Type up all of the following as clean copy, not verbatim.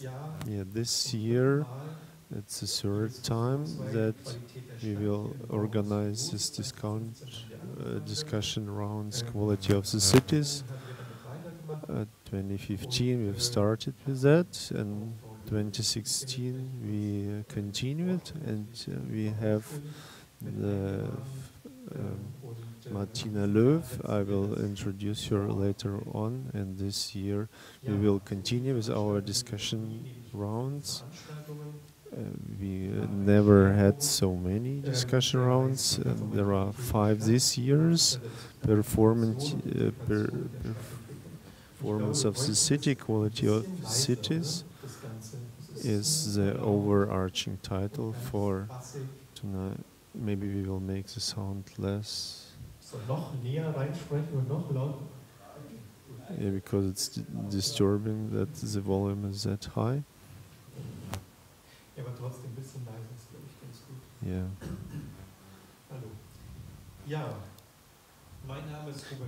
Yeah, this year it's the third time that we will organize this discussion around quality of the cities. 2015 we've started with that, and 2016 we continued, and we have the Martina Löw. I will introduce her later on, and this year we will continue with our discussion rounds. We never had so many discussion rounds. There are 5 this year's. Performance of the city, quality of cities is the overarching title for tonight. Maybe we will make the sound less. Yeah, because it's disturbing that the volume is that high. Yeah.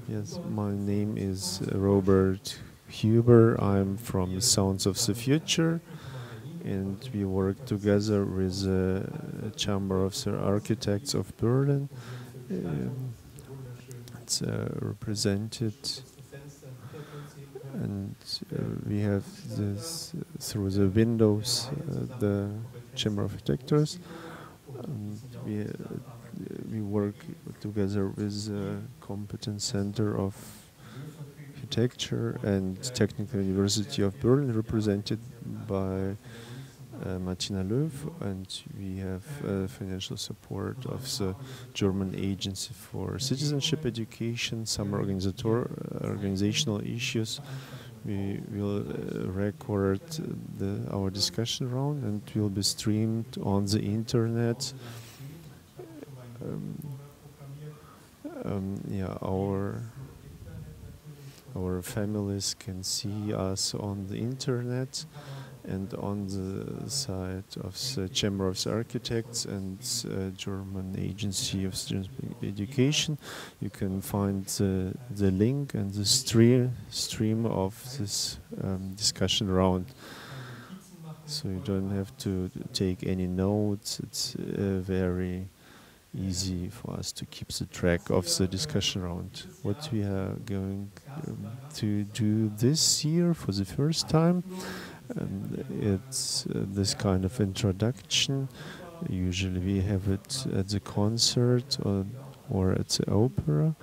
Yes, my name is Robert Huber. I'm from Sounds of the Future, and we work together with the Chamber of the Architects of Berlin. It's represented, and we have this through the windows, the Chamber of Architects. We work together with the Competence Center of Architecture and Technical University of Berlin, represented by Martina Löw, and we have financial support of the German Agency for Citizenship Education, some organizational issues. We will record our discussion round, and it will be streamed on the internet. Yeah, our families can see us on the internet, and on the site of the Chamber of the Architects and German Agency of Citizenship Education, you can find the link and the stream of this discussion round. So you don't have to take any notes. It's very easy for us to keep the track of the discussion round. What we are going to do this year for the first time, it's this kind of introduction. Usually we have it at the concert or at the opera.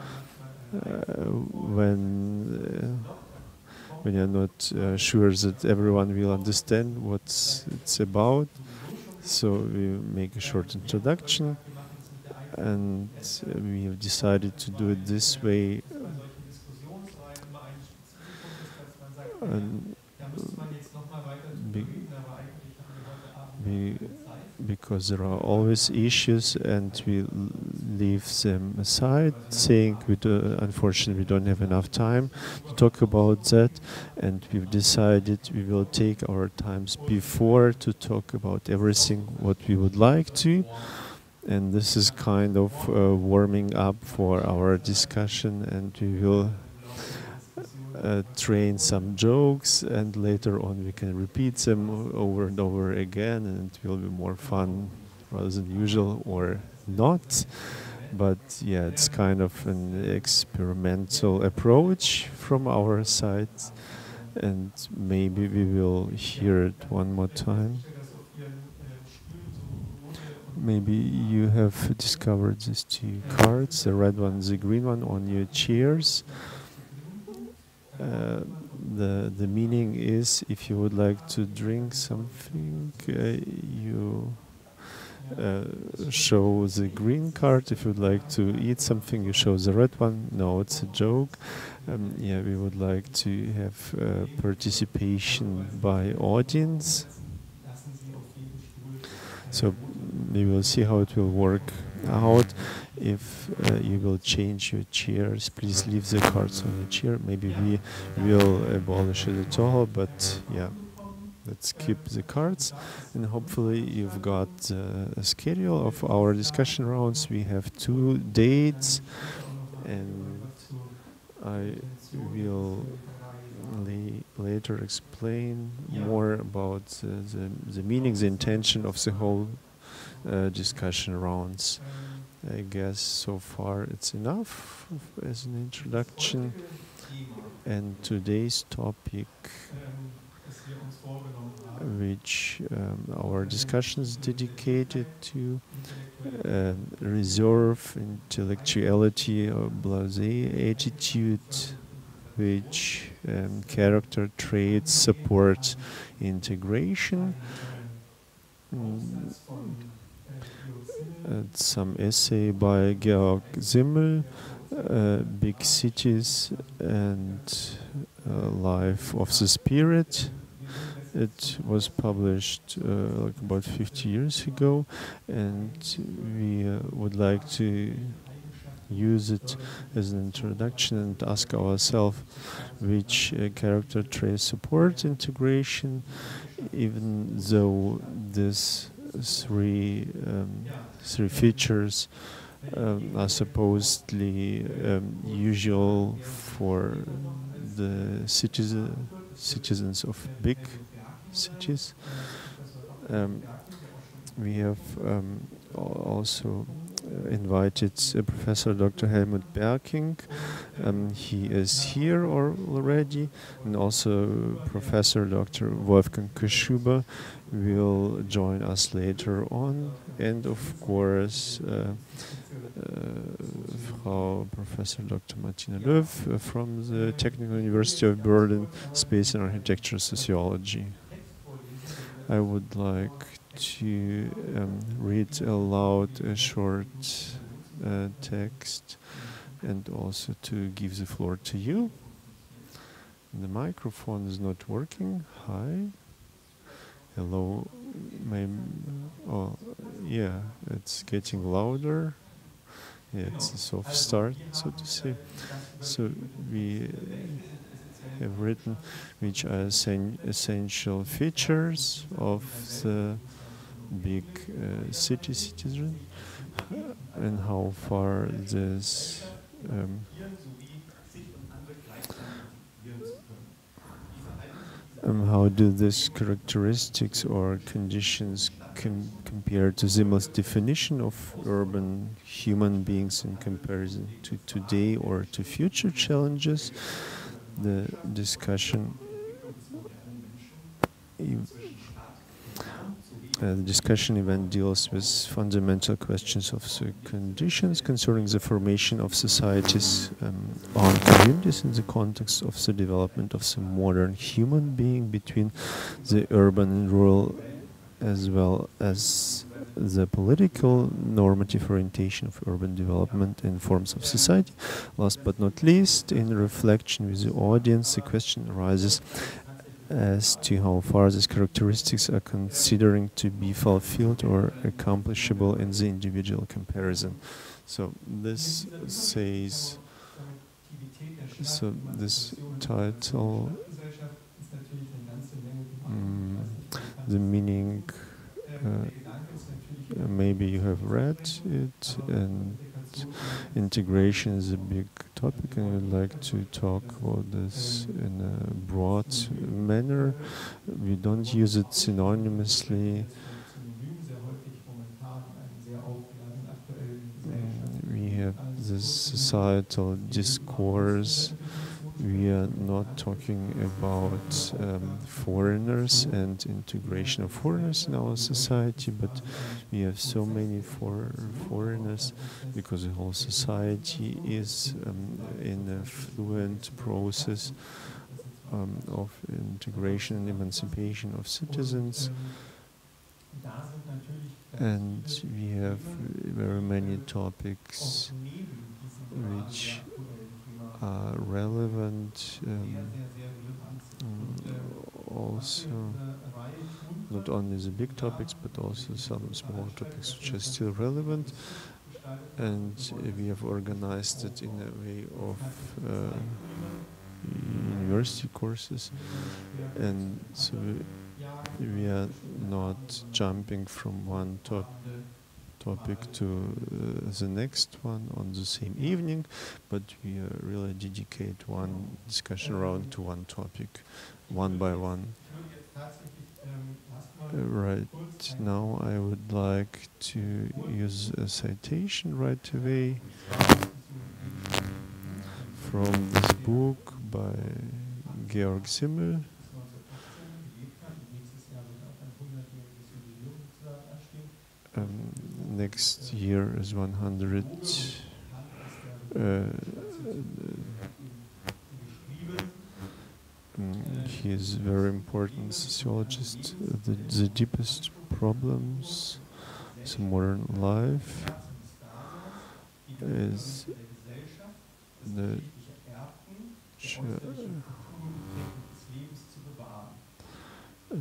When you're not sure that everyone will understand what it's about, so we make a short introduction, and we have decided to do it this way. And because there are always issues, and we leave them aside, saying unfortunately we don't have enough time to talk about that, and we've decided we will take our times before to talk about everything what we would like to, and this is kind of warming up for our discussion, and we will train some jokes, and later on we can repeat them over and over again, and it will be more fun rather than usual, or not. But yeah, it's kind of an experimental approach from our side, and maybe we will hear it one more time. Maybe you have discovered these 2 cards, the red one, the green one, on your chairs. The meaning is, if you would like to drink something, you show the green card. If you would like to eat something, you show the red one. No, it's a joke. Yeah, we would like to have participation by audience. So we will see how it will work out. If you will change your chairs, please leave the cards on your chair. Maybe we will abolish it at all, but yeah, let's keep the cards. And hopefully you've got a schedule of our discussion rounds. We have 2 dates, and I will later explain more about the meaning, the intention of the whole discussion rounds. I guess so far it's enough as an introduction. And today's topic, which our discussion is dedicated to, reserve, intellectuality, or blase attitude, which character traits support integration. Some essay by Georg Simmel, Big Cities and Life of the Spirit. It was published like about 50 years ago, and we would like to use it as an introduction and ask ourselves which character traits support integration, even though these three features are supposedly usual for the citizens of big cities. We have also invited Professor Dr. Helmut Berking. He is here already, and also Professor Dr. Wolfgang Köschuber will join us later on, and of course Frau Professor Dr. Martina Löw from the Technical University of Berlin, Space and Architecture Sociology. I would like to read aloud a short text and also to give the floor to you. The microphone is not working. Hi. Hello. Oh, yeah, it's getting louder. Yeah, it's a soft start, so to say. So we have written which are essential features of the big citizen, and how far this how do these characteristics or conditions compare to Simmel's definition of urban human beings in comparison to today or to future challenges. The discussion event deals with fundamental questions of the conditions concerning the formation of societies on communities in the context of the development of the modern human being between the urban and rural, as well as the political normative orientation of urban development and forms of society. Last but not least, in reflection with the audience, the question arises as to how far these characteristics are considering to be fulfilled or accomplishable in the individual comparison. So this says, so this title, the meaning, maybe you have read it, and integration is a big topic, and I'd like to talk about this in a broad manner. We don't use it synonymously. We have this societal discourse. We are not talking about foreigners and integration of foreigners in our society, but we have so many foreigners because the whole society is in a fluent process of integration and emancipation of citizens. And we have very many topics which are relevant, also not only the big topics but also some small topics which are still relevant, and we have organized it in a way of university courses, and so we are not jumping from one topic to the next one on the same evening, but we really dedicate one discussion round to one topic, one by one. Right now I would like to use a citation right away from this book by Georg Simmel. Next year is 100. He is a very important sociologist. The deepest problems of modern life is the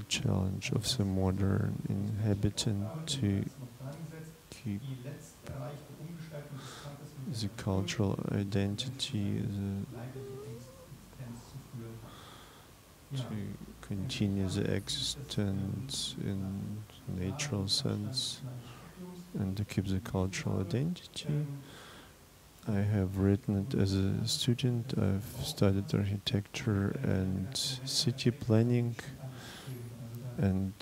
challenge of the modern inhabitant to keep the cultural identity, to continue the existence in natural sense, and to keep the cultural identity. I have written it as a student. I've studied architecture and city planning, and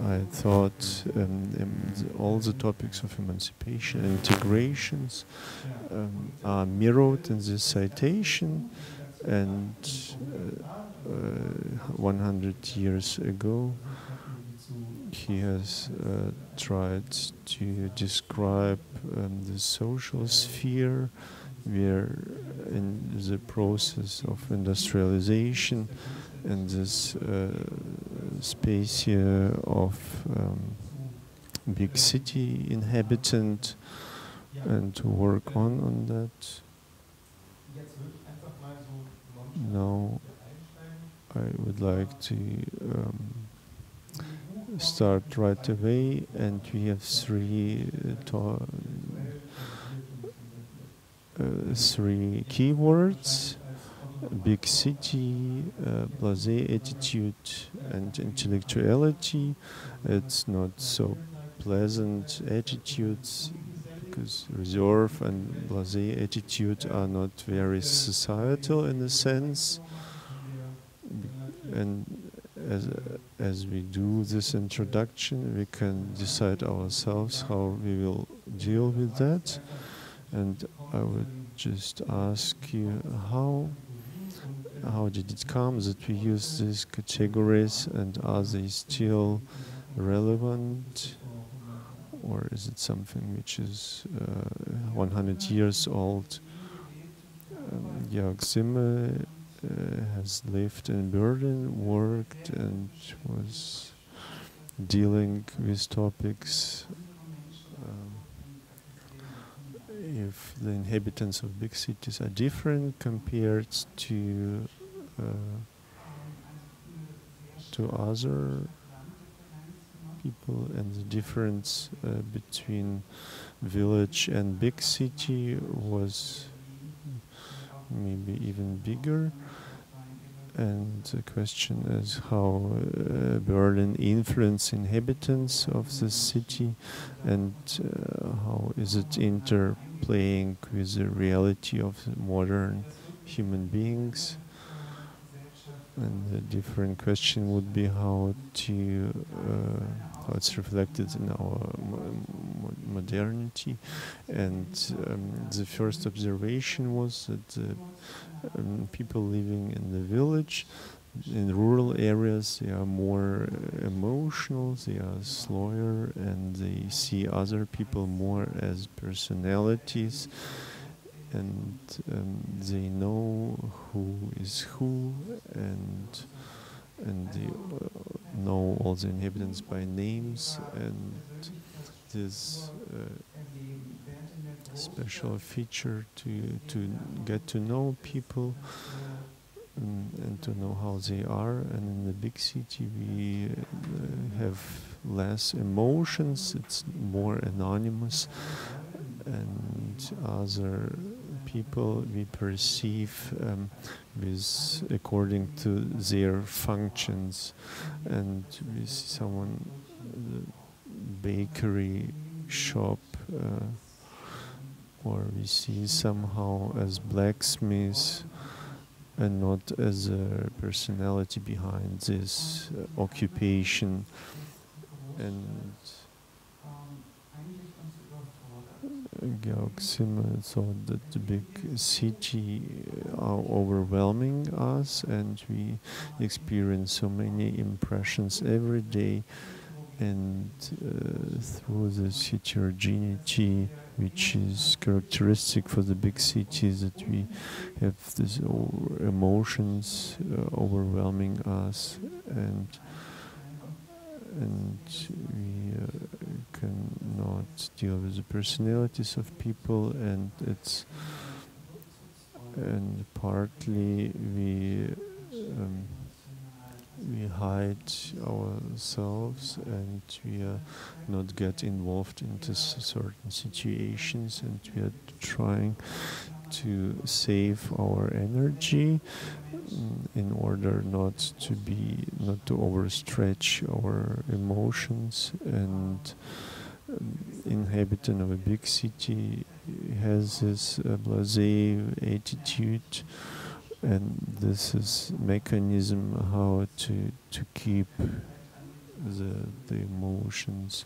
I thought all the topics of emancipation and integrations are mirrored in this citation, and 100 years ago he has tried to describe the social sphere where in the process of industrialization and this space here of big city inhabitant, and to work on that. Now I would like to start right away, and we have three keywords: big city, blase attitude, and intellectuality. It's not so pleasant attitudes, because reserve and blase attitude are not very societal in a sense. And as we do this introduction, we can decide ourselves how we will deal with that. And I would just ask you, how did it come that we use these categories, and are they still relevant, or is it something which is 100 years old? Georg Simmel has lived in Berlin, worked, and was dealing with topics. If the inhabitants of big cities are different compared to other people, and the difference between village and big city was maybe even bigger. And the question is how Berlin influences inhabitants of the city, and how is it interplaying with the reality of the modern human beings. And the different question would be how it's reflected in our modernity. And the first observation was that people living in the village, in rural areas, they are more emotional, they are slower, and they see other people more as personalities, and they know who is who, and they know all the inhabitants by names, and this special feature to get to know people and to know how they are. And in the big city we have less emotions, it's more anonymous, and other people we perceive with according to their functions. And we see someone bakery shop, or we see somehow as blacksmiths and not as a personality behind this occupation. And Georg Simmel thought that the big city are overwhelming us, and we experience so many impressions every day, and through this heterogeneity which is characteristic for the big cities, that we have these emotions overwhelming us, and we cannot deal with the personalities of people, and partly we hide ourselves, and we are not get involved into certain situations, and we are trying to save our energy in order not to overstretch our emotions. And inhabitant of a big city has this blase attitude, and this is mechanism how to keep the emotions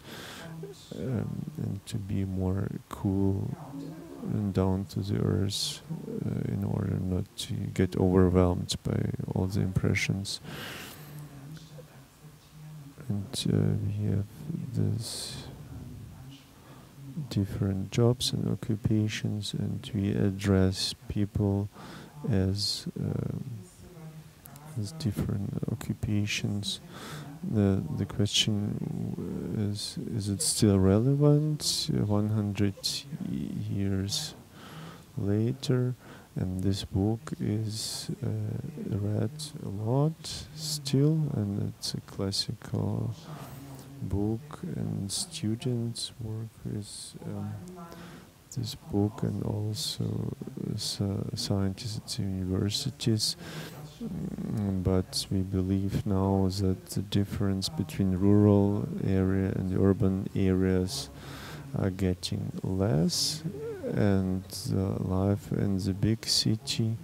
and to be more cool and down to the earth in order not to get overwhelmed by all the impressions. And we have this different jobs and occupations, and we address people as different occupations. The question is it still relevant 100 years later? And this book is read a lot still, and it's a classical book, and students work with this book, and also scientists at the universities. But we believe now that the difference between rural area and urban areas are getting less, and the life in the big city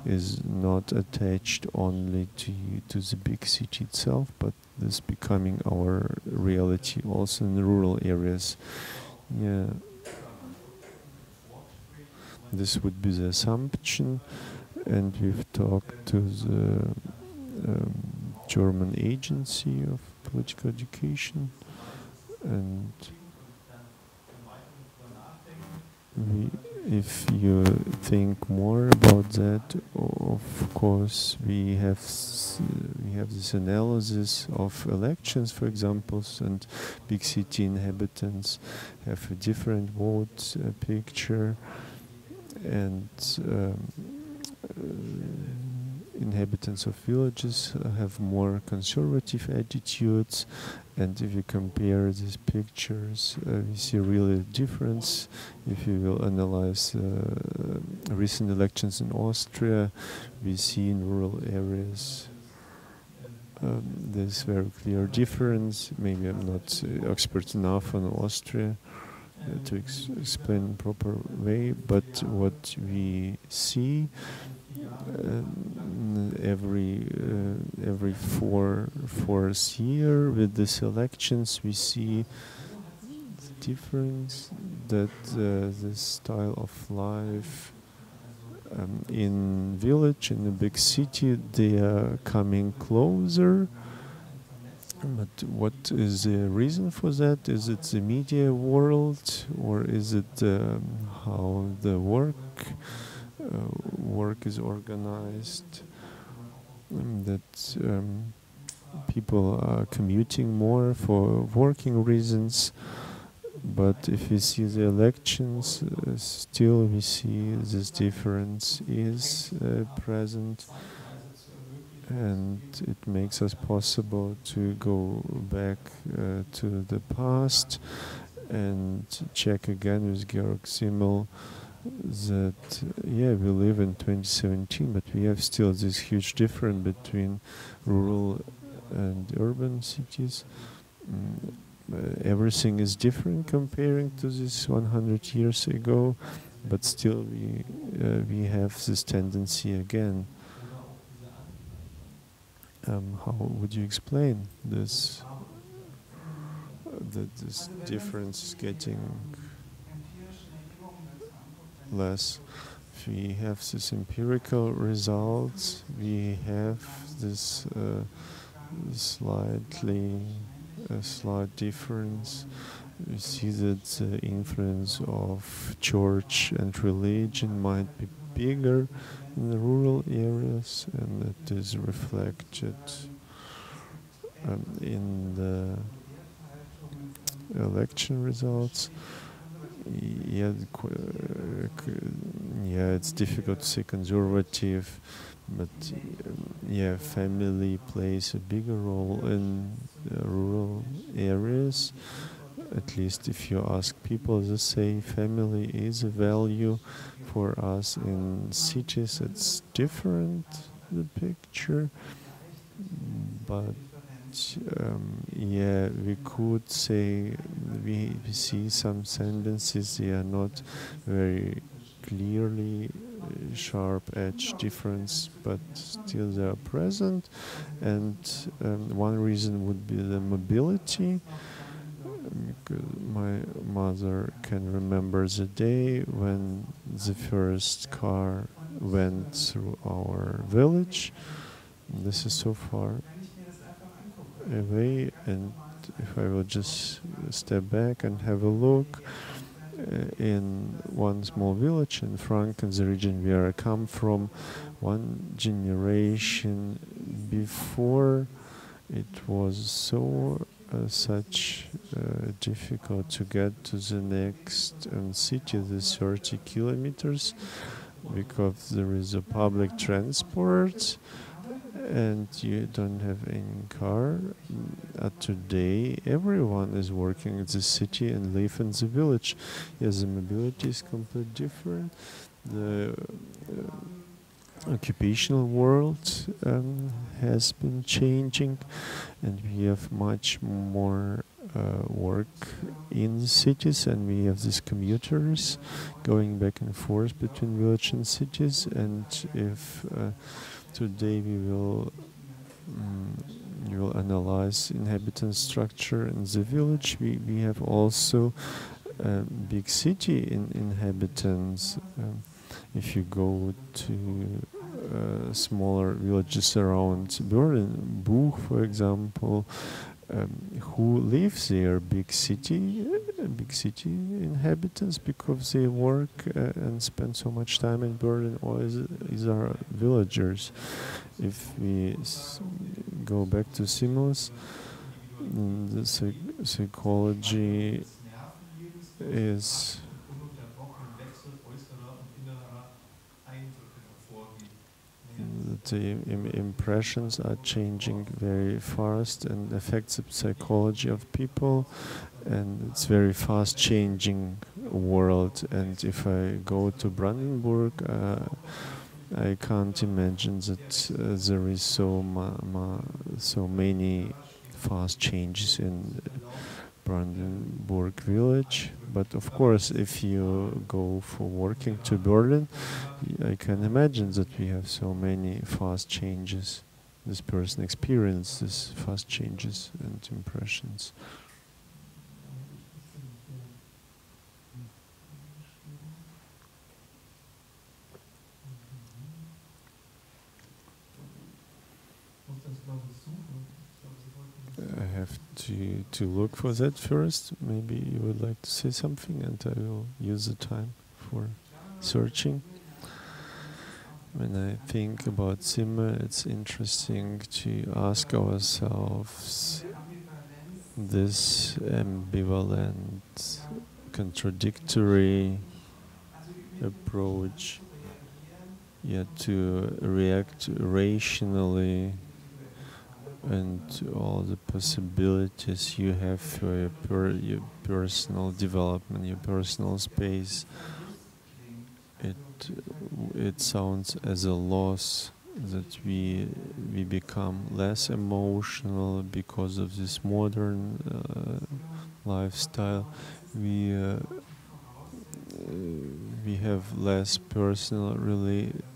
is not attached only to the big city itself, but this becoming our reality also in the rural areas. Yeah. This would be the assumption, and we've talked to the German Agency of Political Education, and if you think more about that, of course, we have this analysis of elections, for example, and big city inhabitants have a different vote picture, and inhabitants of villages have more conservative attitudes. And if you compare these pictures, we see really a difference. If you will analyze recent elections in Austria, we see in rural areas there's very clear difference. Maybe I'm not expert enough on Austria to explain in proper way, but what we see every fourth year with these elections, we see the difference that this style of life in village, in a big city, they are coming closer. But what is the reason for that? Is it the media world, or is it how the work is organized? That people are commuting more for working reasons. But if we see the elections, still we see this difference is present. And it makes us possible to go back to the past and check again with Georg Simmel that, yeah, we live in 2017, but we have still this huge difference between rural and urban cities. everything is different comparing to this 100 years ago, but still we have this tendency again. How would you explain this? That this difference is getting less. If we have this empirical results, we have this slight difference. We see that the influence of church and religion might be bigger in the rural areas, and it is reflected in the election results. Yeah, it's difficult to say conservative, but yeah, family plays a bigger role in rural areas. At least if you ask people, they say family is a value. For us in cities, it's different, the picture, but yeah, we could say we see some tendencies. They are not very clearly sharp edge difference, but still they are present. And one reason would be the mobility. My mother can remember the day when the first car went through our village. This is so far away, and if I will just step back and have a look, in one small village in Franken, the region where I come from, one generation before, it was so such difficult to get to the next city, the 30 kilometers, because there is a public transport and you don't have any car. Today, everyone is working in the city and live in the village. Yes, the mobility is completely different. The occupational world has been changing, and we have much more work in the cities, and we have these commuters going back and forth between village and cities. And if today we will analyze inhabitant structure in the village, we have also big city inhabitants. If you go to smaller villages around Berlin, Buch, for example, who lives there? Big city inhabitants, because they work and spend so much time in Berlin, or is are villagers. If we go back to Simmel's, the psychology is the impressions are changing very fast and affects the psychology of people, and it's very fast changing world. And if I go to Brandenburg, I can't imagine that there is so many fast changes in Brandenburg village. But of course, if you go for working to Berlin, I can imagine that we have so many fast changes. This person experiences fast changes and impressions. I have to look for that first. Maybe you would like to say something, and I will use the time for searching. When I think about Simmel, it's interesting to ask ourselves this ambivalent, contradictory approach, yet to react rationally, and all the possibilities you have for your personal development, your personal space. It sounds as a loss that we become less emotional because of this modern lifestyle, we we have less personal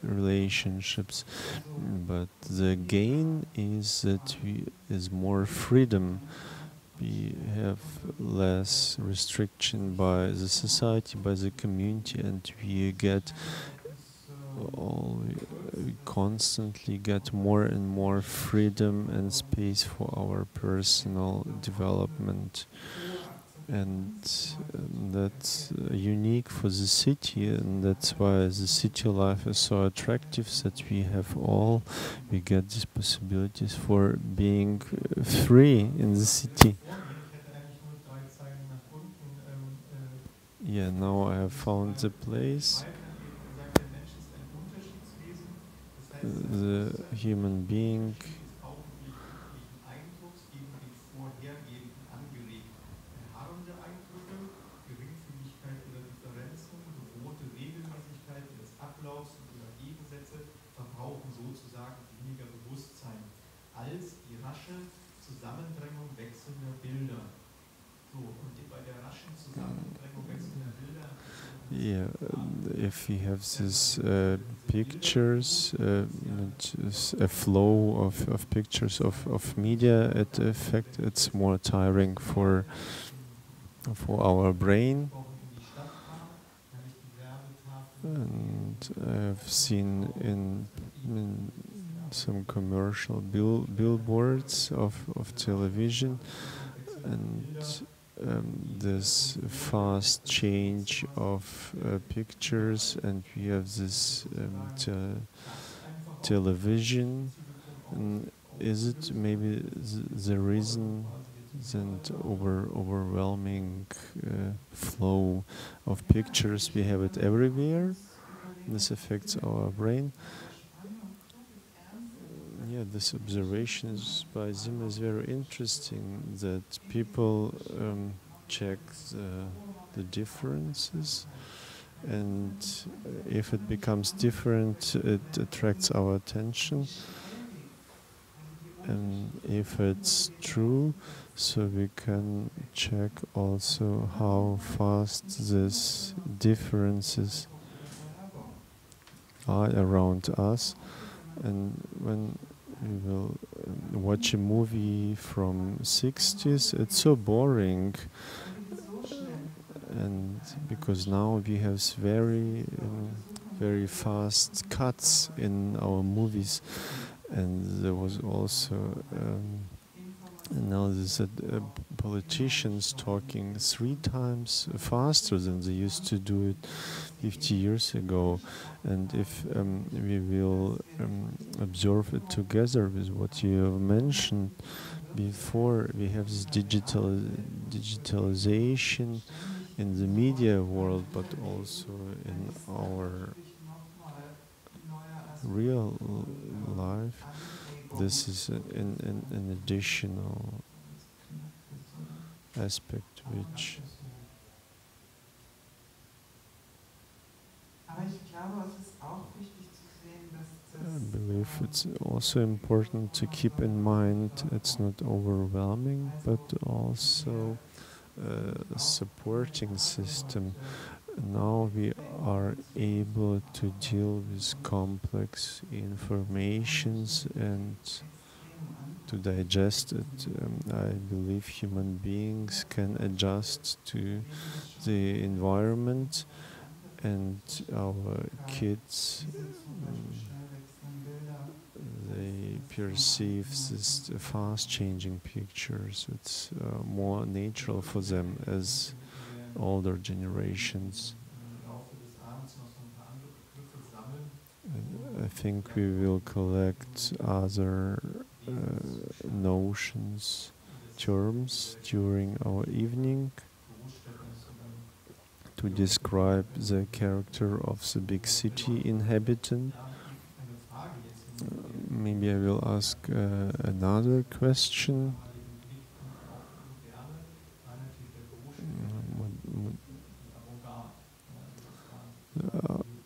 relationships, but the gain is that is more freedom. We have less restriction by the society, by the community, and we get we constantly get more and more freedom and space for our personal development. And that's unique for the city, and that's why the city life is so attractive, that we get these possibilities for being free in the city. Yeah, now I have found the place. The human being yeah, if we have these pictures, a flow of pictures of media, it's more tiring for our brain. And I've seen in some commercial billboards of television, and this fast change of pictures, and we have this television. And is it maybe the reason that overwhelming flow of pictures, we have it everywhere? This affects our brain. Yeah, this observation by Simmel is very interesting, that people check the differences, and if it becomes different, it attracts our attention. And if it's true, so we can check also how fast these differences are around us. And when we will watch a movie from 60s, it's so boring, and because now we have very fast cuts in our movies. And there was also analysis that politicians talking 3 times faster than they used to do it 50 years ago. And if we will observe it together with what you have mentioned before, we have this digitalization in the media world, but also in our real life. This is an additional aspect which I believe it's also important to keep in mind. It's not overwhelming, but also a supporting system. Now we are able to deal with complex informations and to digest it. I believe human beings can adjust to the environment, and our kids, they perceive this fast changing pictures. It's more natural for them as older generations. I think we will collect other notions, terms during our evening to describe the character of the big city inhabitant. Maybe I will ask another question.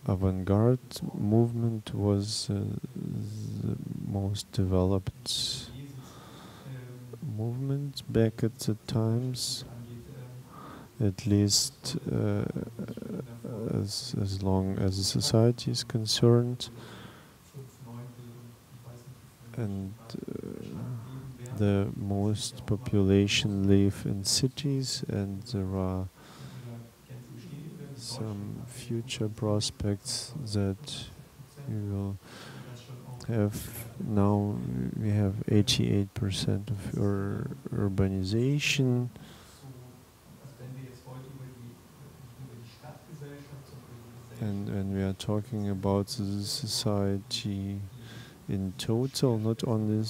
Avant-garde movement was the most developed movement back at the times. at least as long as the society is concerned. And the most population live in cities, and there are some future prospects that we will have. Now we have 88% of urbanization, and when we are talking about the society in total, not only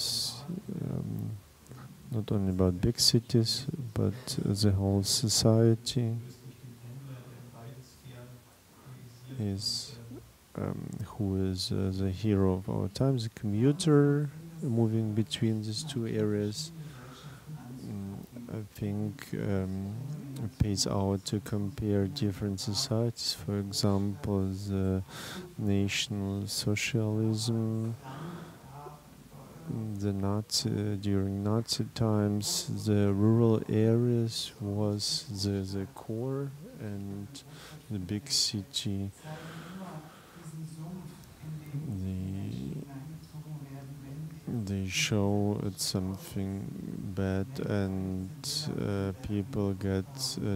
about big cities, but the whole society is who is the hero of our time, the commuter moving between these two areas. I think it pays out to compare different societies. For example, the National Socialism, during Nazi times, the rural areas was the core, and the big city, they show it's something bad, and people get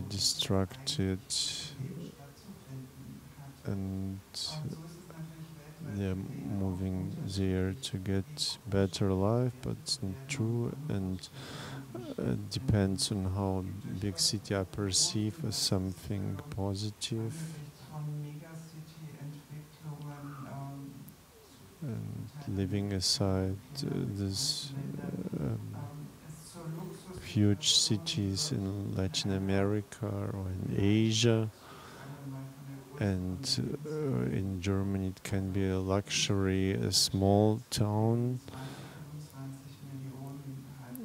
distracted, and they're moving there to get better life, but it's not true, and it depends on how big city are perceived as something positive. And leaving aside these huge cities in Latin America or in Asia, and in Germany it can be a luxury, a small town,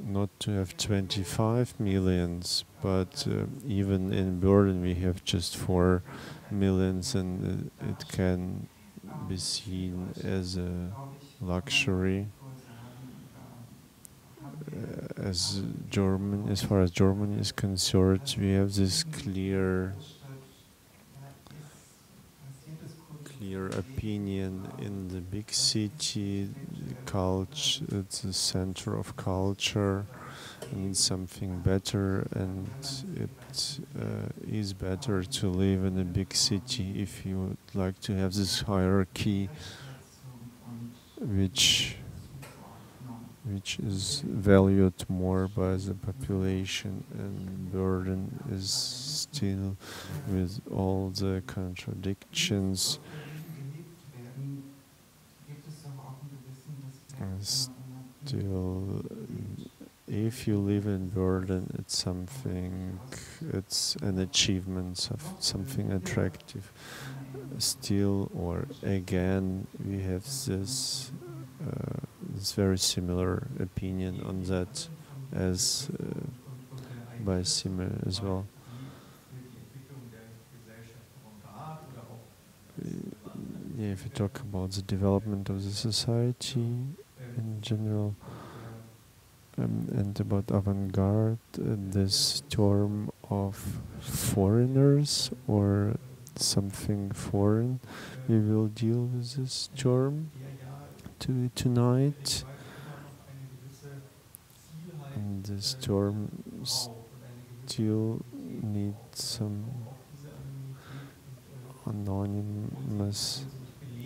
not to have 25 millions, but even in Berlin we have just 4 millions, and it can be seen as a luxury. As far as Germany is concerned, we have this clear opinion in the big city. Culture, it's the center of culture, and it's something better, and it is better to live in a big city if you would like to have this hierarchy, which is valued more by the population, and Berlin is still, with all the contradictions, still, if you live in Berlin, it's an achievement of something attractive. Still, or again, we have this very similar opinion on that as by Simmel as well. If you talk about the development of the society in general, and about avant-garde, this term of foreigners or something foreign, we will deal with this term tonight. And this term still needs some anonymous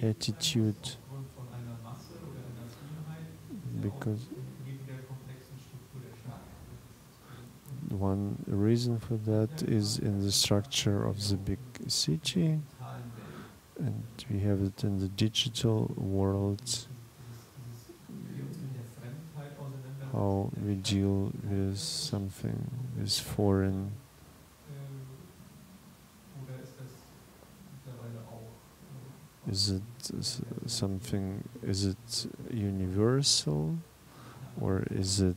attitude, because one reason for that is in the structure of the big city, and we have it in the digital world, how we deal with something, with foreign. Is it universal, or is it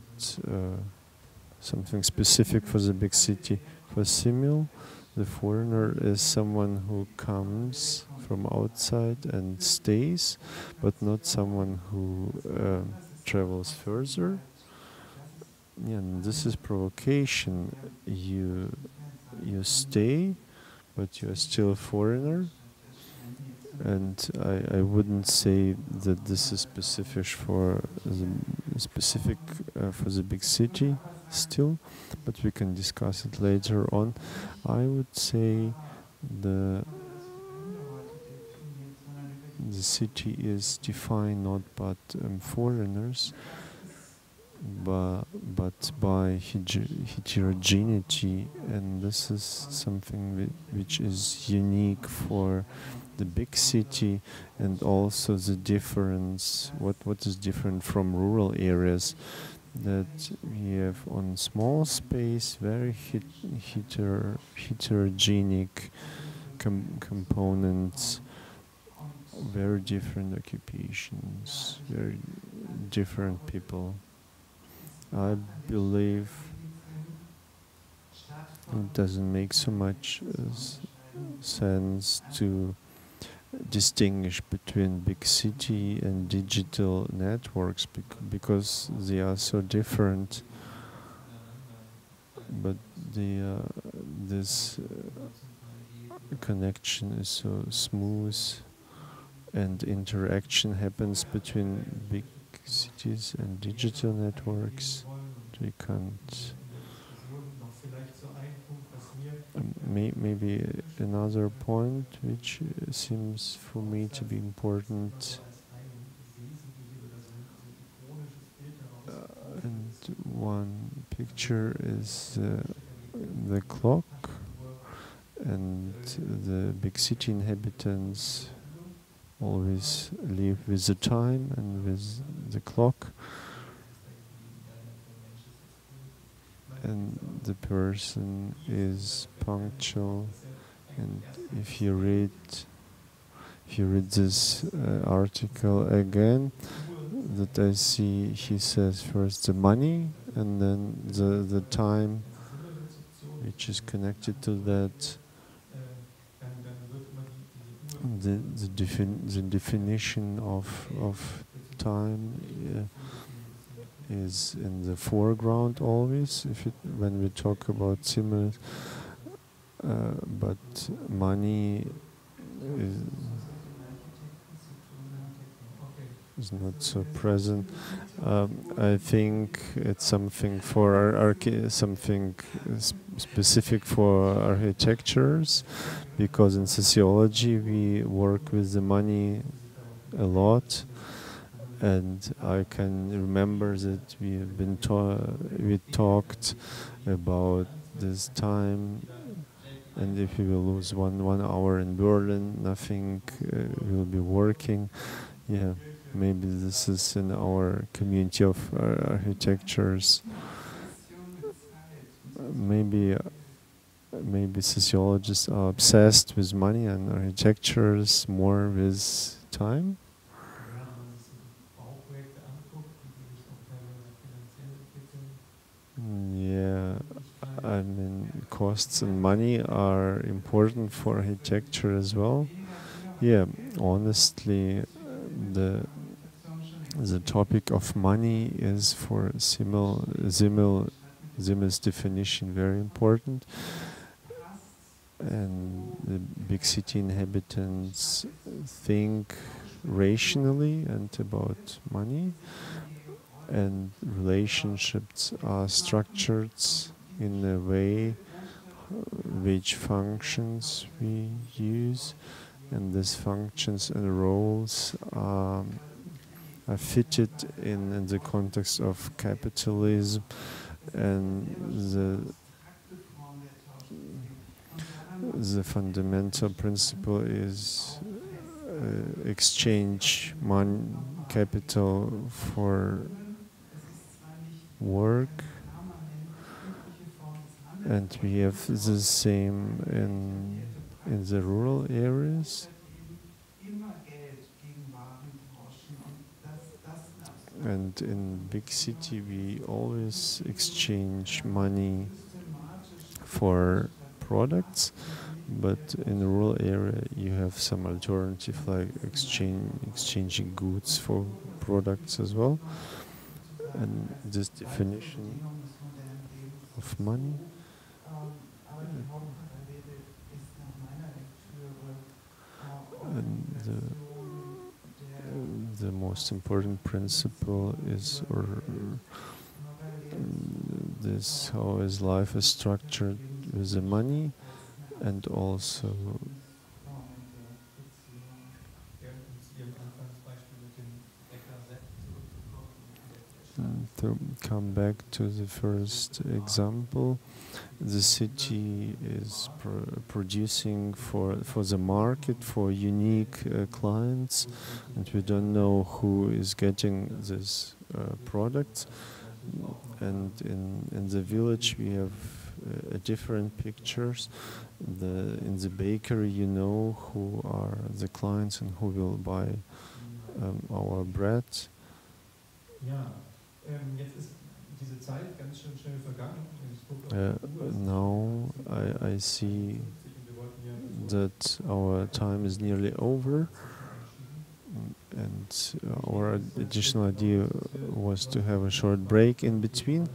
something specific for the big city? For Simmel, the foreigner is someone who comes from outside and stays, but not someone who travels further. And this is provocation. You you stay, but you are still a foreigner. And I wouldn't say that this is specific for the big city still, but we can discuss it later on. I would say the city is defined not by foreigners, but by heterogeneity, and this is something which is unique for the big city, and also the difference, what is different from rural areas, that we have on small space very heterogeneous components, very different occupations, very different people. I believe it doesn't make so much sense to distinguish between big city and digital networks because they are so different. But this connection is so smooth, and interaction happens between big cities and digital networks. We can't. Maybe another point which seems for me to be important, and one picture is the clock, and the big city inhabitants always live with the time and with the clock, and the person is punctual. And if you read this article again, that I see, he says first the money and then the time which is connected to that. The definition of time is in the foreground always when we talk about Simmel, but money is not so present. I think it's something for something specific for architectures, because in sociology we work with the money a lot, and I can remember that we have been we talked about this time, and if we will lose one hour in Berlin, nothing will be working. Yeah. Maybe this is in our community of architectures. Maybe sociologists are obsessed with money and architectures more with time. Yeah, I mean, costs and money are important for architecture as well. Yeah, honestly, the topic of money is for Simmel's definition very important, and the big city inhabitants think rationally and about money, and relationships are structured in a way which functions we use, and these functions and roles are fitted in the context of capitalism, and the fundamental principle is exchange capital for work, and we have the same in the rural areas. And in big city we always exchange money for products, but in the rural area you have some alternative, like exchanging goods for products as well. And this definition of money And the most important principle is, this how is life is structured with the money, and also to come back to the first example. The city is producing for the market, for unique clients, and we don't know who is getting this products. And in the village we have different pictures. In the bakery you know who are the clients and who will buy our bread. Now I see that our time is nearly over, and our additional idea was to have a short break in between.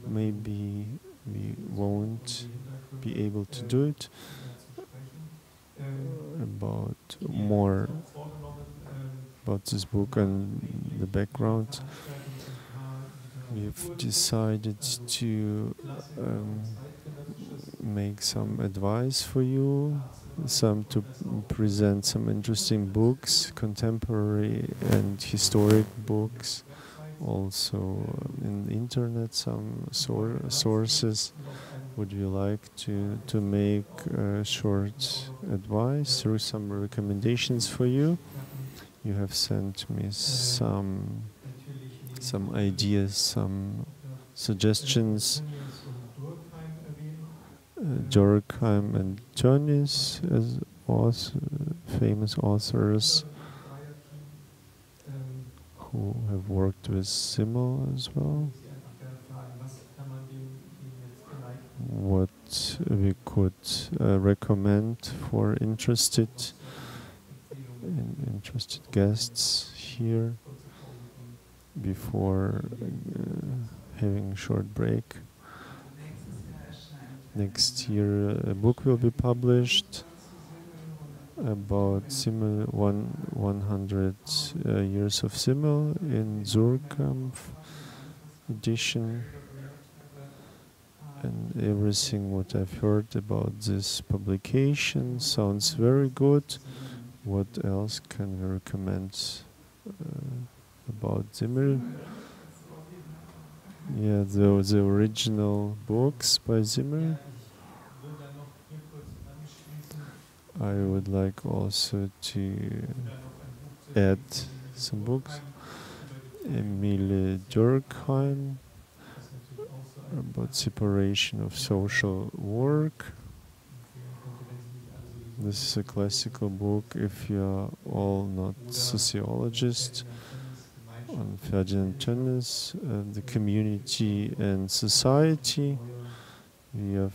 Maybe we won't be able to do it. About more about this book and the background, we've decided to make some advice for you, to present some interesting books, contemporary and historic books, also in the internet some sources. Would you like to make a short advice or some recommendations for you? You have sent me some ideas, some suggestions. Durkheim and Tönnies as famous authors who have worked with Simmel as well. What we could recommend for interested guests here before having a short break. Next year a book will be published about Simmel, 100 years of Simmel in Zukunft edition. And everything what I've heard about this publication sounds very good. What else can we recommend about Simmel? Yeah, the original books by Simmel. I would like also to add some books. Emile Durkheim, about separation of social work. This is a classical book if you are all not sociologists. On Ferdinand Tönnies, the community and society. We have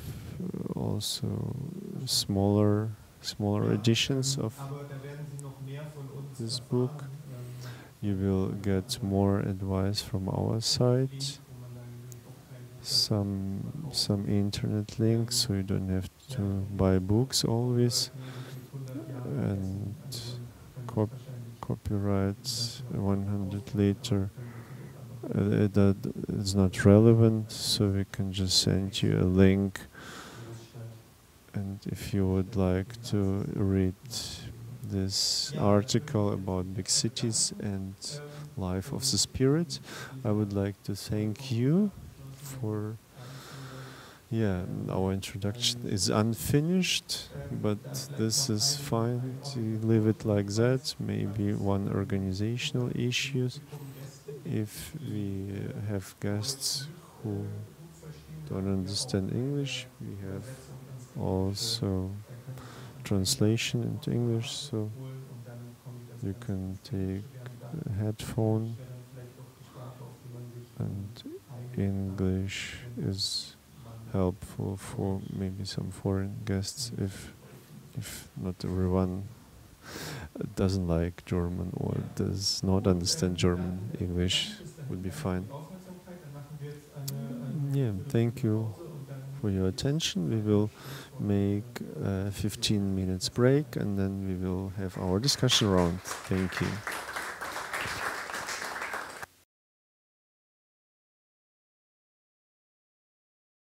also smaller editions of this book. You will get more advice from our side. Some internet links, so you don't have to buy books always. And copyright 100 later. That is not relevant, so we can just send you a link. And if you would like to read this article about big cities and life of the spirit, I would like to thank you for. Yeah, our introduction is unfinished, but this is fine to leave it like that. Maybe one organizational issues. If we have guests who don't understand English, we have also translation into English, so you can take a headphone, and English is helpful for maybe some foreign guests if not everyone doesn't like German or does not understand German. English would be fine. Yeah, thank you for your attention. We will make a 15 minutes break and then we will have our discussion round. Thank you.